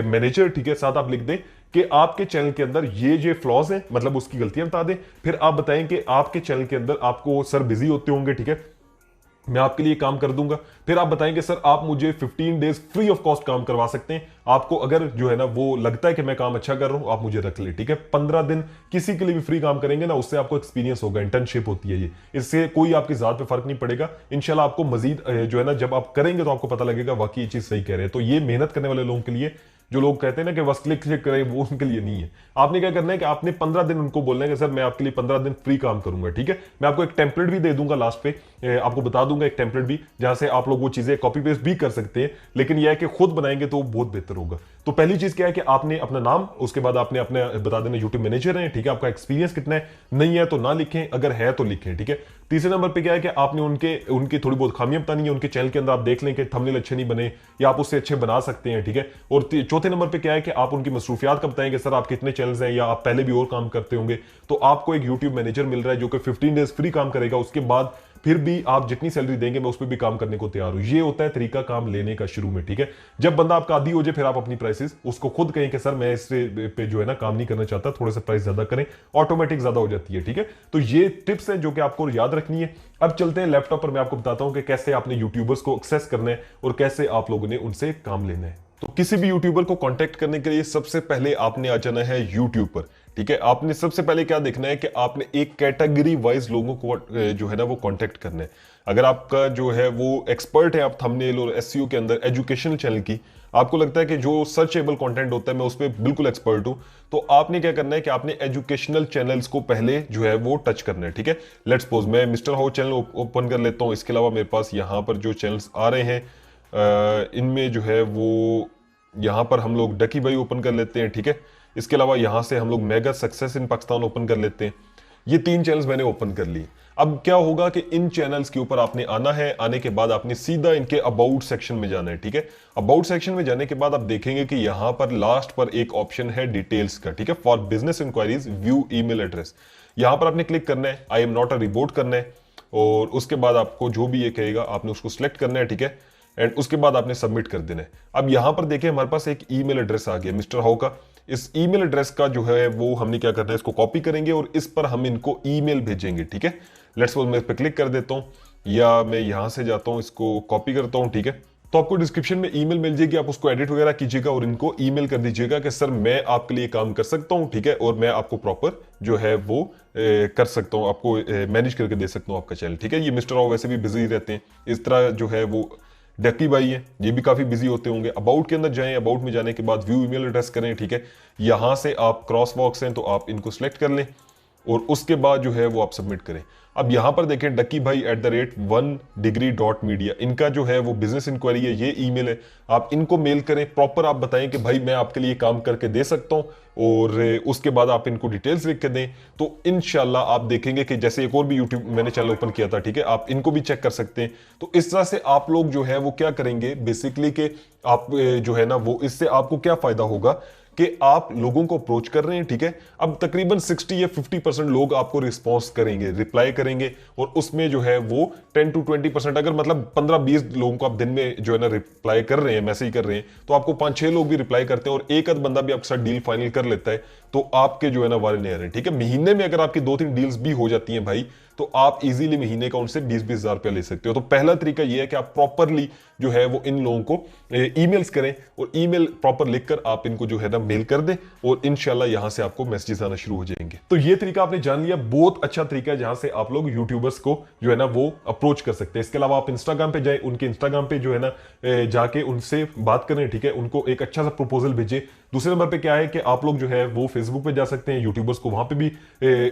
मैनेजर, ठीक है। साथ आप लिख दे कि आपके चैनल के अंदर ये फ्लॉज हैं, मतलब उसकी गलतियां बता दें। फिर आप बताएं कि आपके चैनल के अंदर आपको सर बिजी होते होंगे, ठीक है, मैं आपके लिए काम कर दूंगा। फिर आप बताएंगे सर आप मुझे 15 डेज फ्री ऑफ कॉस्ट काम करवा सकते हैं, आपको अगर जो है ना वो लगता है कि मैं काम अच्छा कर रहा हूं, आप मुझे रख ले, ठीक है। 15 दिन किसी के लिए भी फ्री काम करेंगे ना, उससे आपको एक्सपीरियंस होगा, इंटर्नशिप होती है ये, इससे कोई आपकी जात पे फर्क नहीं पड़ेगा। इंशाल्लाह आपको मजीद जो है ना जब आप करेंगे तो आपको पता लगेगा वाकई ये चीज सही कह रहे हैं। तो ये मेहनत करने वाले लोगों के लिए, जो लोग कहते हैं ना कि बस क्लिक क्लिक करें, वो उनके लिए नहीं है। आपने क्या करना है कि आपने 15 दिन उनको बोलना है कि सर मैं आपके लिए 15 दिन फ्री काम करूंगा, ठीक है। मैं आपको एक टेम्पलेट भी दे दूंगा लास्ट पे, आपको बता दूंगा एक टेम्पलेट भी, जहां से आप लोग वो चीजें कॉपी पेस्ट भी कर सकते हैं, लेकिन यह है कि खुद बनाएंगे तो बहुत बेहतर होगा। तो पहली चीज क्या है कि आपने अपना नाम, उसके बाद आपने अपने बता देना यूट्यूब मैनेजर है, ठीक है। आपका एक्सपीरियंस कितना है, नहीं है तो ना लिखें, अगर है तो लिखें, ठीक है। तीसरे नंबर पे क्या है कि आपने उनकी थोड़ी बहुत खामियां बतानी है, उनके चैनल के अंदर आप देख लें कि थंबनेल अच्छे नहीं बने या आप उससे अच्छे बना सकते हैं, ठीक है। और चौथे नंबर पे क्या है कि आप उनकी मसरूफियात का बताएंगे, सर आप कितने चैनल्स हैं या आप पहले भी और काम करते होंगे, तो आपको एक यूट्यूब मैनेजर मिल रहा है जो कि 15 डेज फ्री काम करेगा, उसके बाद फिर भी आप जितनी सैलरी देंगे मैं उस पर भी काम करने को तैयार हूं। ये होता है तरीका काम लेने का शुरू में, ठीक है। जब बंदा आपका आदी हो जाए फिर आप अपनी प्राइसेस उसको खुद कहें कि सर मैं इससे पे जो है ना काम नहीं करना चाहता, थोड़ा सा प्राइस ज्यादा करें, ऑटोमेटिक ज्यादा हो जाती है, ठीक है। तो ये टिप्स हैं जो कि आपको याद रखनी है। अब चलते हैं लैपटॉप पर, मैं आपको बताता हूं कि कैसे आपने यूट्यूबर्स को एक्सेस करना है और कैसे आप लोगों ने उनसे काम लेना है। तो किसी भी यूट्यूबर को कांटेक्ट करने के लिए सबसे पहले आपने आ जाना है यूट्यूब पर, ठीक है। आपने सबसे पहले क्या देखना है कि आपने एक कैटेगरी वाइज लोगों को जो है ना वो कांटेक्ट करना है। अगर आपका जो है वो एक्सपर्ट है, आप थंबनेल और एसईओ के अंदर एजुकेशनल चैनल की, आपको लगता है कि जो सर्चेबल कंटेंट होता है मैं उस पर बिल्कुल एक्सपर्ट हूं, तो आपने क्या करना है कि आपने एजुकेशनल चैनल्स को पहले जो है वो टच करना है, ठीक है। लेट्स सपोज मैं मिस्टर हाउ चैनल ओपन कर लेता हूं। इसके अलावा मेरे पास यहाँ पर जो चैनल्स आ रहे हैं इनमें जो है वो यहाँ पर हम लोग डकी भाई ओपन कर लेते हैं, ठीक है। इसके अलावा यहाँ से हम लोग mega success in Pakistan open कर लेते हैं। ये 3 चैनल्स मैंने ओपन कर लिए। अब क्या होगा कि इन चैनल्स के ऊपर आपने आना है, आने के बाद आपने सीधा इनके अबाउट सेक्शन में जाना है, ठीक है। अबाउट सेक्शन में जाने के बाद आप देखेंगे कि यहाँ पर लास्ट पर एक ऑप्शन है डिटेल्स का, ठीक है। For business inquiries view email address, यहाँ पर आपने क्लिक करना है, I am not a report करना है, और उसके बाद आपको जो भी ये कहेगा आपने उसको सिलेक्ट करना है, ठीक है। एंड उसके बाद आपने सबमिट कर देना है। अब यहां पर देखिए हमारे पास एक ईमेल एड्रेस आ गया मिस्टर हाउ का। इस ईमेल एड्रेस का जो है वो हमने क्या करना है, इसको कॉपी करेंगे और इस पर हम इनको ईमेल भेजेंगे, ठीक है। लेट्स सपोज मैं इस पर क्लिक कर देता हूं, या मैं यहां से जाता हूं, इसको कॉपी करता हूं, ठीक है। तो आपको डिस्क्रिप्शन में ईमेल मिल जाएगी, आप उसको एडिट वगैरह कीजिएगा और इनको ईमेल कर दीजिएगा कि सर मैं आपके लिए काम कर सकता हूं, ठीक है, और मैं आपको प्रॉपर जो है वो कर सकता हूं, आपको मैनेज करके दे सकता हूं आपका चैनल, ठीक है। ये मिस्टर हाउ वैसे भी बिजी रहते हैं, इस तरह जो है वो डकी भाई है, ये भी काफी बिजी होते होंगे। अबाउट के अंदर जाएं, अबाउट में जाने के बाद व्यू ईमेल एड्रेस करें, ठीक है। यहां से आप क्रॉस बॉक्स हैं तो आप इनको सिलेक्ट कर लें और उसके बाद जो है वो आप सबमिट करें। अब यहां पर देखें डकी भाई @1degree.media, इनका जो है वो बिजनेस इंक्वायरी है, ये ईमेल है। आप इनको मेल करें, प्रॉपर आप बताएं कि भाई मैं आपके लिए काम करके दे सकता हूं, और उसके बाद आप इनको डिटेल्स लिख के दें। तो इंशाल्लाह आप देखेंगे कि जैसे एक और भी यूट्यूब मैंने चैनल ओपन किया था, ठीक है, आप इनको भी चेक कर सकते हैं। तो इस तरह से आप लोग जो है वो क्या करेंगे बेसिकली कि आप जो है ना वो इससे आपको क्या फायदा होगा कि आप लोगों को अप्रोच कर रहे हैं, ठीक है। अब तकरीबन 60 या 50% लोग आपको रिस्पॉन्स करेंगे, रिप्लाई करेंगे, और उसमें जो है वो 10 to 20%, अगर मतलब 15-20 लोगों को आप दिन में जो है ना रिप्लाई कर रहे हैं, मैसेज कर रहे हैं, तो आपको 5-6 लोग भी रिप्लाई करते हैं और एक आध बंदा भी आपके साथ डील फाइनल कर लेता है। तो आपके जो है ना वारे नहीं आ रहे, ठीक है। महीने में अगर आपकी 2-3 डील्स भी हो जाती हैं भाई, तो आप इजीली महीने का उनसे 20-20 हजार रुपया ले सकते हो। तो पहला तरीका यह है कि आप प्रॉपरली जो है वो इन लोगों को ईमेल्स करें, और ईमेल प्रॉपर लिखकर आप इनको जो है ना मेल कर दें, और इंशाल्लाह यहां से आपको मैसेजेस आना शुरू हो जाएंगे। तो ये तरीका आपने जान लिया, बहुत अच्छा तरीका है जहां से आप लोग यूट्यूबर्स को जो है ना वो अप्रोच कर सकते हैं। इसके अलावा आप इंस्टाग्राम पे जाए, उनके इंस्टाग्राम पे जो है ना जाके उनसे बात करें, ठीक है, उनको एक अच्छा सा प्रपोजल भेजे। दूसरे नंबर पे क्या है कि आप लोग जो है वो फेसबुक पे जा सकते हैं, यूट्यूबर्स को वहां पे भी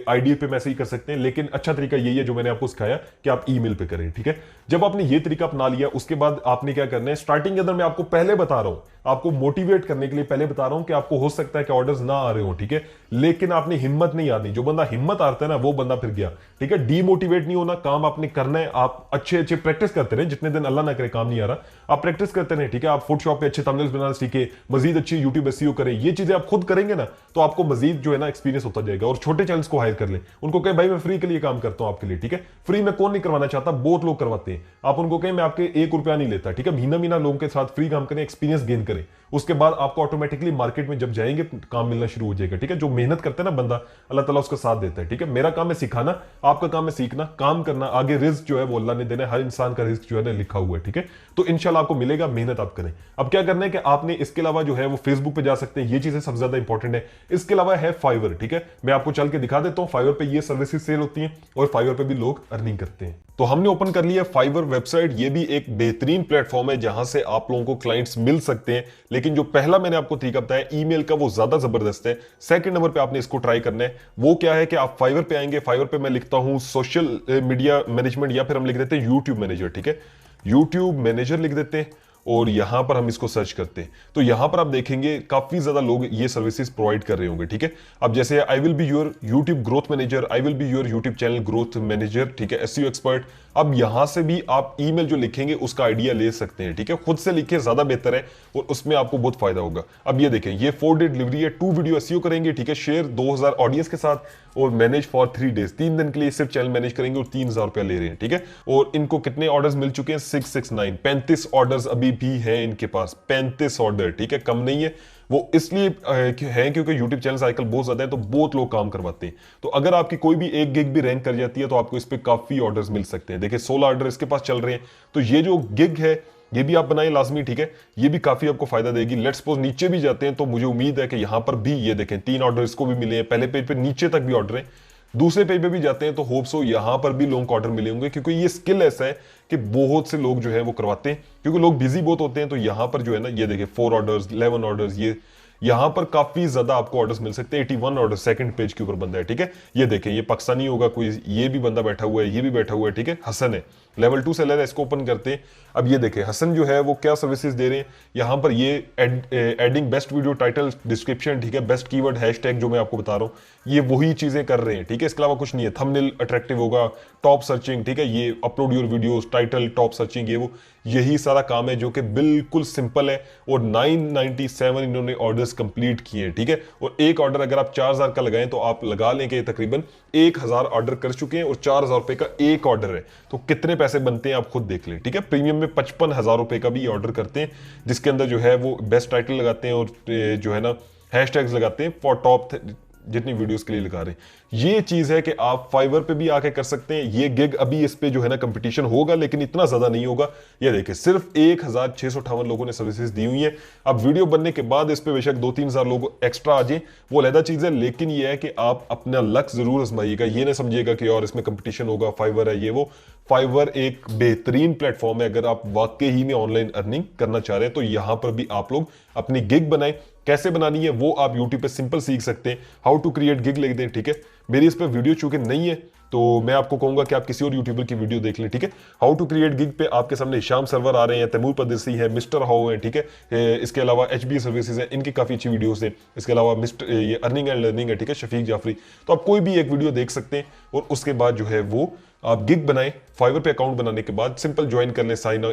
आईडी पे मैसेज कर सकते हैं, लेकिन अच्छा तरीका यही है जो मैंने आपको सिखाया कि आप ईमेल पे करें, ठीक है। जब आपने ये तरीका अपना लिया, उसके बाद आपने क्या करना है, स्टार्टिंग के अंदर मैं आपको पहले बता रहा हूं, आपको मोटिवेट करने के लिए पहले बता रहा हूं कि आपको हो सकता है कि ऑर्डर्स ना आ रहे हो, ठीक है, लेकिन आपने हिम्मत नहीं आनी। जो बंदा हिम्मत आता है ना, वो बंदा फिर गया, ठीक है। डीमोटिवेट नहीं होना, काम आपने करना है। आप अच्छे अच्छे प्रैक्टिस करते रहे, जितने दिन अल्लाह ना करे काम नहीं आ रहा, आप प्रैक्टिस करते रहे, ठीक है। आप फोटोशॉप पे अच्छे थंबनेल्स बनाना सीखे, मजीद अच्छी यूट्यूब एसईओ करें। ये चीजें आप खुद करेंगे ना, तो आपको मजीद जो है ना एक्सपीरियंस होता जाएगा। और छोटे चैनल्स को हायर कर ले, उनको कहे भाई मैं फ्री के लिए काम करता हूं आपके लिए, ठीक है। फ्री में कौन नहीं करवाना चाहता, बहुत लोग करवाते हैं। आप उनको कहें मैं आपके 1 रुपया नहीं लेता, ठीक है। महीना महीना लोगों के साथ फ्री काम करें, एक्सपीरियंस गेन करें, उसके बाद आपको ऑटोमेटिकली मार्केट में जब जाएंगे काम मिलना शुरू हो जाएगा, ठीक है। जो मेहनत करते हैं ना बंदा, अल्लाह ताला उसका साथ देता है, ठीक है। मेरा काम है सिखाना, आपका काम है सीखना, काम करना। आगे रिस्क जो है वो अल्लाह ने देना है, हर इंसान का रिस्क जो है ना लिखा हुआ है, ठीक है। तो इंशाल्लाह आपको मिलेगा, मेहनत आप करें। अब क्या करना है कि आपने इसके अलावा जो है वो फेसबुक पे जा सकते हैं, ये चीजें सबसे ज्यादा इंपॉर्टेंट है। इसके अलावा है फाइवर, ठीक है, मैं आपको चल के दिखा देता हूं। फाइवर पे ये सर्विसेज सेल होती हैं, और फाइवर पे भी लोग अर्निंग करते हैं। तो हमने ओपन कर लिया फाइवर वेबसाइट। ये भी एक बेहतरीन प्लेटफॉर्म है जहां से आप लोगों को क्लाइंट्स मिल सकते हैं, लेकिन जो पहला मैंने आपको तरीका बताया ईमेल का, वो ज्यादा जबरदस्त है। सेकंड नंबर पे आपने इसको ट्राई करना है। वो क्या है कि आप फाइवर पे आएंगे, फाइवर पे मैं लिखता हूं सोशल मीडिया मैनेजमेंट, या फिर हम लिख देते हैं यूट्यूब मैनेजर, ठीक है। यूट्यूब मैनेजर लिख देते हैं, और यहां पर हम इसको सर्च करते हैं, तो यहां पर आप देखेंगे काफी ज्यादा लोग ये सर्विसेज प्रोवाइड कर रहे होंगे, ठीक है। अब जैसे I will be your YouTube growth manager, I will be your YouTube channel growth manager, ठीक है, एसईओ एक्सपर्ट। अब यहां से भी आप ईमेल जो लिखेंगे उसका आइडिया ले सकते हैं, ठीक है। खुद से लिखे ज्यादा बेहतर है, और उसमें आपको बहुत फायदा होगा। अब ये देखें, ये 4 डे डिलीवरी है, 2 वीडियो एसईओ करेंगे, ठीक है, शेयर 2000 ऑडियंस के साथ, और मैनेज फॉर 3 डेज, 3 दिन के लिए सिर्फ चैनल मैनेज करेंगे, और 3000 रुपया ले रहे हैं, ठीक है। और इनको कितने ऑर्डर्स मिल चुके हैं, 669, 35 ऑर्डर्स अभी भी हैं इनके पास, 35 ऑर्डर, ठीक है, कम नहीं है। वो इसलिए है क्योंकि YouTube चैनल्स आजकल बहुत ज्यादा है, तो बहुत लोग काम करवाते हैं। तो अगर आपकी कोई भी एक गिग भी रैंक कर जाती है, तो आपको इस पे काफी ऑर्डर्स मिल सकते हैं। देखिए 16 ऑर्डर इसके पास चल रहे हैं, तो ये जो गिग है ये भी आप बनाएं लाजमी, ठीक है। ये भी काफी आपको फायदा देगी। लेट्स सपोज नीचे भी जाते हैं, तो मुझे उम्मीद है कि यहां पर भी ये देखें 3 ऑर्डर इसको भी मिले हैं, पहले पेज पे नीचे तक भी ऑर्डर है। दूसरे पेज पे भी जाते हैं, तो होप सो यहां पर भी लोगों को ऑर्डर मिले होंगे, क्योंकि ये स्किल ऐसा है कि बहुत से लोग जो है वो करवाते हैं, क्योंकि लोग बिजी बहुत होते हैं। तो यहां पर जो है ना, ये देखिए 4 ऑर्डर्स, 11 ऑर्डर्स, ये यहां पर काफी ज्यादा आपको ऑर्डर्स मिल सकते हैं। 81 ऑर्डर सेकंड पेज के ऊपर बंदा है, ठीक है। ये देखें, ये पाकिस्तानी होगा कोई, ये भी बंदा बैठा हुआ है, ये भी बैठा हुआ है, ठीक है, हसन है, लेवल 2 सेलर है। इसको ओपन करते हैं। अब ये देखें हसन जो है वो क्या सर्विसेज दे रहे हैं। यहां पर ये adding best video title description, ठीक है, बेस्ट कीवर्ड हैशटैग जो मैं आपको बता रहा हूं, ये वही चीजें कर रहे हैं, ठीक है। इसके अलावा कुछ नहीं है। थंबनेल अट्रैक्टिव होगा, टॉप सर्चिंग, ठीक है, ये upload your videos, title, top searching, ये वो यही सारा काम है जो कि बिल्कुल सिंपल है। और 997 इन्होंने ऑर्डर्स कंप्लीट किए हैं, ठीक है। और एक ऑर्डर अगर आप 4000 का लगाएं, तो आप लगा लें कि तकरीबन 1000 ऑर्डर कर चुके हैं, और 4000 रुपए का एक ऑर्डर है, तो कितने पैसे बनते हैं आप खुद देख लें, ठीक है। प्रीमियम में 55,000 रुपए का भी ऑर्डर करते हैं, जिसके अंदर जो है वो बेस्ट टाइटल लगाते हैं, और जो है ना हैशटैग्स लगाते हैं फॉर टॉप जितनी वीडियोस के लिए लगा रहे हैं। ये चीज है कि आप फाइवर पे भी आके कर सकते हैं। ये गिग अभी इस पे जो है ना कंपटीशन होगा, लेकिन इतना ज्यादा नहीं होगा। ये देखिए सिर्फ 1658 लोगों ने सर्विसेज दी हुई है। अब वीडियो बनने के बाद इस पे बेशक 2-3 हजार लोग एक्स्ट्रा आ जाए, वो अलग चीज है, लेकिन ये है कि आप अपना लक जरूर आजमाइएगा। ये ना समझिएगा कि और इसमें कंपटीशन होगा, फाइवर है ये वो। फाइवर एक बेहतरीन प्लेटफॉर्म है, अगर आप वाकई ही में ऑनलाइन अर्निंग करना चाह रहे हैं, तो यहां पर भी आप लोग अपनी गिग बनाएं। कैसे बनानी है वो आप YouTube पे सिंपल सीख सकते हैं। हाउ टू क्रिएट गिग लिख दें, ठीक है। मेरी इस पे वीडियो चूंकि नहीं है, तो मैं आपको कहूंगा कि आप किसी और यूट्यूबर की वीडियो देख लें, ठीक है। हाउ टू क्रिएट गिग पे आपके सामने हिशाम सरवर आ रहे हैं, तैमूर परदेसी है, मिस्टर हाउ है, ठीक है। इसके अलावा HB सर्विसेज है, इनकी काफी अच्छी वीडियोस हैं। इसके अलावा मिस्टर ये अर्निंग एंड लर्निंग है, ठीक है, शफीक जाफरी। तो आप कोई भी एक वीडियो देख सकते हैं, और उसके बाद जो है वो आप गिग बनाएं, फाइवर पे अकाउंट बनाने के बाद सिंपल ज्वाइन कर ले, साइन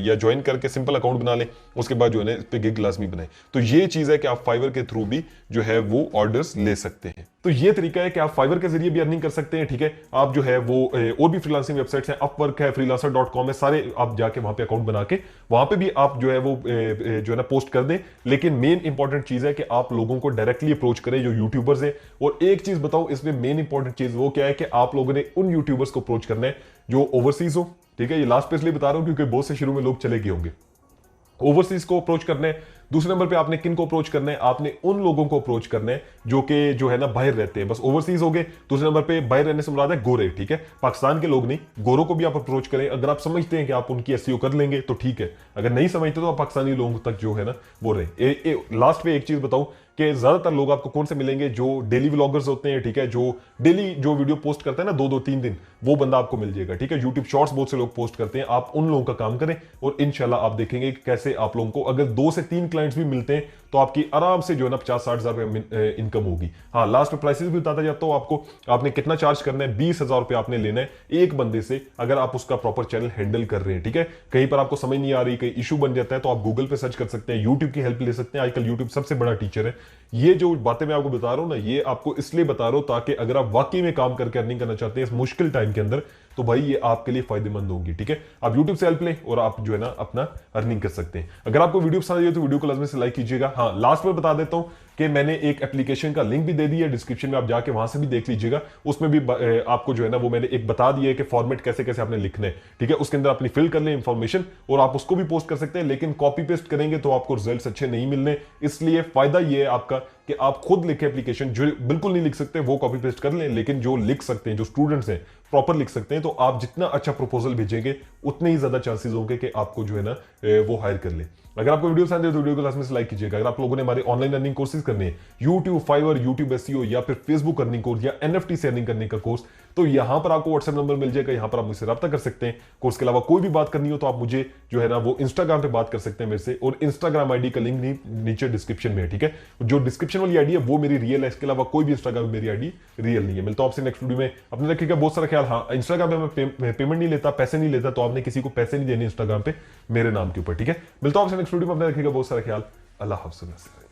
या ज्वाइन करके सिंपल अकाउंट बना ले, उसके बाद जो है ना इस पे गिग लाजमी बनाए। तो ये चीज है कि आप फाइवर के थ्रू भी जो है वो ऑर्डर्स ले सकते हैं। तो ये तरीका है कि आप फाइवर के जरिए भी अर्निंग कर सकते हैं, ठीक है। आप जो है वो और भी फ्रीलांसिंग वेबसाइट्स हैं, अपवर्क है, freelancer.com है, सारे आप जाके वहां पे अकाउंट बना के वहां पे भी आप जो है वो जो है ना पोस्ट कर दें। लेकिन मेन इंपॉर्टेंट चीज है कि आप लोगों को डायरेक्टली अप्रोच करें जो यूट्यूबर्स हैं। और एक चीज बताऊं इसमें मेन इंपॉर्टेंट चीज वो क्या है कि आप लोगों ने उन यूट्यूबर्स को अप्रोच करना है जो ओवरसीज हो, ठीक है। ये लास्ट पे इसलिए बता रहा हूं क्योंकि बहुत से शुरू में लोग चले गए होंगे। ओवरसीज को अप्रोच करना है। दूसरे नंबर पे आपने किन को अप्रोच करना है, आपने उन लोगों को अप्रोच करना है जो कि जो है ना बाहर रहते हैं। बस ओवरसीज हो गए। दूसरे नंबर पे बाहर रहने से मुराद है गोरे, ठीक है, पाकिस्तान के लोग नहीं, गोरों को भी आप अप्रोच करें। अगर आप समझते हैं कि आप उनकी एसईओ कर लेंगे तो ठीक है, अगर नहीं समझते तो आप पाकिस्तानी लोगों तक जो है ना वो रहे। लास्ट पे एक चीज बताऊं कि ज्यादातर लोग आपको कौन से मिलेंगे, जो डेली व्लॉगर्स होते हैं, ठीक है, जो डेली जो वीडियो पोस्ट करते हैं ना 2-2 3 दिन, वो बंदा आपको मिल जाएगा, ठीक है। यूट्यूब शॉर्ट्स बहुत से लोग पोस्ट करते हैं, आप उन लोगों का काम करें और इंशाल्लाह आप देखेंगे कि कैसे आप लोगों को अगर 2 से 3 क्लाइंट्स भी मिलते हैं तो आपकी आराम से जो है ना 50-60 हजार रुपए इनकम होगी। हाँ, लास्ट में प्राइसेस भी बताता जाता हूं आपको, आपने कितना चार्ज करना है। 20,000 रुपए आपने लेना है एक बंदे से, अगर आप उसका प्रॉपर चैनल हैंडल कर रहे हैं, ठीक है। कहीं पर आपको समझ नहीं आ रही, कहीं इशू बन जाता है तो आप गूगल पे सर्च कर सकते हैं, यूट्यूब की हेल्प ले सकते हैं। आजकल यूट्यूब सबसे बड़ा टीचर है। ये जो बातें मैं आपको बता रहा हूं ना, ये आपको इसलिए बता रहा हूं ताकि अगर आप वाकई में काम करके अर्निंग करना चाहते हैं इस मुश्किल टाइम के अंदर, तो भाई ये आपके लिए फायदेमंद होगी, ठीक है। आप YouTube से हेल्प लें और आप जो है ना अपना अर्निंग कर सकते हैं। अगर आपको वीडियो पसंद आई तो वीडियो को लाजमी से लाइक कीजिएगा। हाँ, लास्ट में बता देता हूं कि मैंने एक एप्लीकेशन का लिंक भी दे दिया है डिस्क्रिप्शन में, आप जाके वहां से भी देख लीजिएगा। उसमें भी आपको जो है ना वो मैंने एक बता दिया है कि फॉर्मेट कैसे कैसे आपने लिखना है, ठीक है। उसके अंदर अपनी फिल कर लें इंफॉर्मेशन और आप उसको भी पोस्ट कर सकते हैं। लेकिन कॉपी पेस्ट करेंगे तो आपको रिजल्ट्स अच्छे नहीं मिलने, इसलिए फायदा ये है आपका कि आप खुद लिखे एप्लीकेशन। जो बिल्कुल नहीं लिख सकते वो कॉपी पेस्ट कर लें, लेकिन जो लिख सकते हैं, जो स्टूडेंट्स हैं प्रॉपर लिख सकते हैं, तो आप जितना अच्छा प्रपोजल भेजेंगे उतने ही ज्यादा चांसेस होंगे कि आपको जो है ना वो हायर कर ले। अगर आपको वीडियो पसंद है तो वीडियो को लाजमी से लाइक कीजिएगा। अगर आप लोगों ने हमारे ऑनलाइन अर्निंग कोर्सेज करने हैं, यूट्यूब, फाइवर, यूट्यूब एसईओ या फिर फेसबुक अर्निंग कोर्स या एनएफटी से अर्निंग करने का कोर्स, तो यहां पर आपको व्हाट्सएप नंबर मिल जाएगा, यहां पर आप मुझसे रब्ता कर सकते हैं। कोर्स के अलावा कोई भी बात करनी हो तो आप मुझे जो है ना वो इंस्टाग्राम पे बात कर सकते हैं मेरे से, और इंस्टाग्राम आईडी का लिंक नीचे डिस्क्रिप्शन में है, ठीक है। जो डिस्क्रिप्शन वाली आईडी है वो मेरी रियल है, इसके अलावा कोई भी इंस्टाग्राम मेरी आईडी रियल नहीं है। मिलता हूं आपसे नेक्स्ट वीडियो में। अपने रखिएगा बहुत सारा ख्याल। हाँ, इंस्टाग्राम पे मैं पेमेंट नहीं लेता, पैसे नहीं लेता, तो आपने किसी को पैसे नहीं देने इंस्टाग्राम पे मेरे नाम के ऊपर, ठीक है। मिलता हूं आपसे नेक्स्ट वीडियो में। अपने रखिएगा बहुत सारा ख्याल। अल्लाह हाफ़िज़।